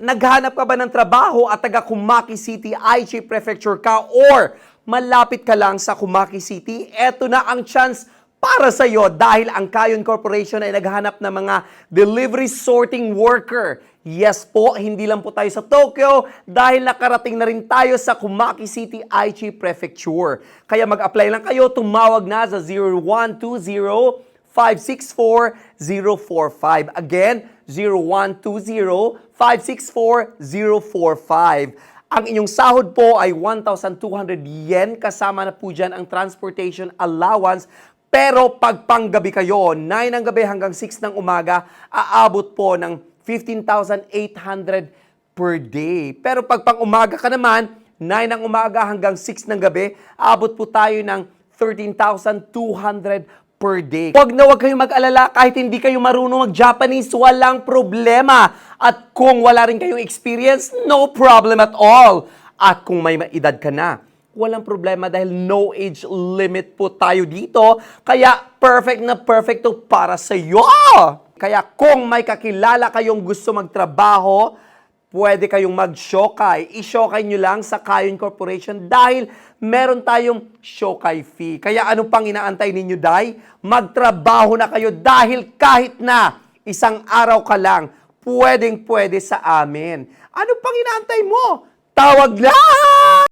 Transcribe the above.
Naghahanap ka ba ng trabaho at taga Kumaki City, Aichi Prefecture ka or malapit ka lang sa Kumaki City? Eto na ang chance para sa iyo dahil ang Kayon Corporation ay naghahanap ng mga delivery sorting worker. Yes po, hindi lang po tayo sa Tokyo dahil nakarating na rin tayo sa Kumaki City, Aichi Prefecture. Kaya mag-apply lang kayo, tumawag na sa 0120-564-045. Again, 0120-564-045. Ang inyong sahod po ay 1,200 yen, kasama na po dyan ang transportation allowance. Pero pag panggabi kayo, 9 ng gabi hanggang 6 ng umaga, aabot po ng 15,800 per day. Pero pag pang umaga ka naman, 9 ng umaga hanggang 6 ng gabi, aabot po tayo ng 13,200 per day. Huwag kayong mag-alala kahit hindi kayo marunong mag-Japanese, walang problema. At kung wala rin kayong experience, no problem at all. At kung may edad ka na, walang problema dahil no age limit po tayo dito. Kaya perfect na perfecto para sa iyo. Kaya kung may kakilala kayong gusto magtrabaho, pwede kayong mag-shokay. I-shokay nyo lang sa Kayon Corporation dahil meron tayong shokay fee. Kaya ano pang inaantay ninyo, Day? Magtrabaho na kayo dahil kahit na isang araw ka lang, pwedeng-pwede sa amin. Ano pang inaantay mo? Tawag lang!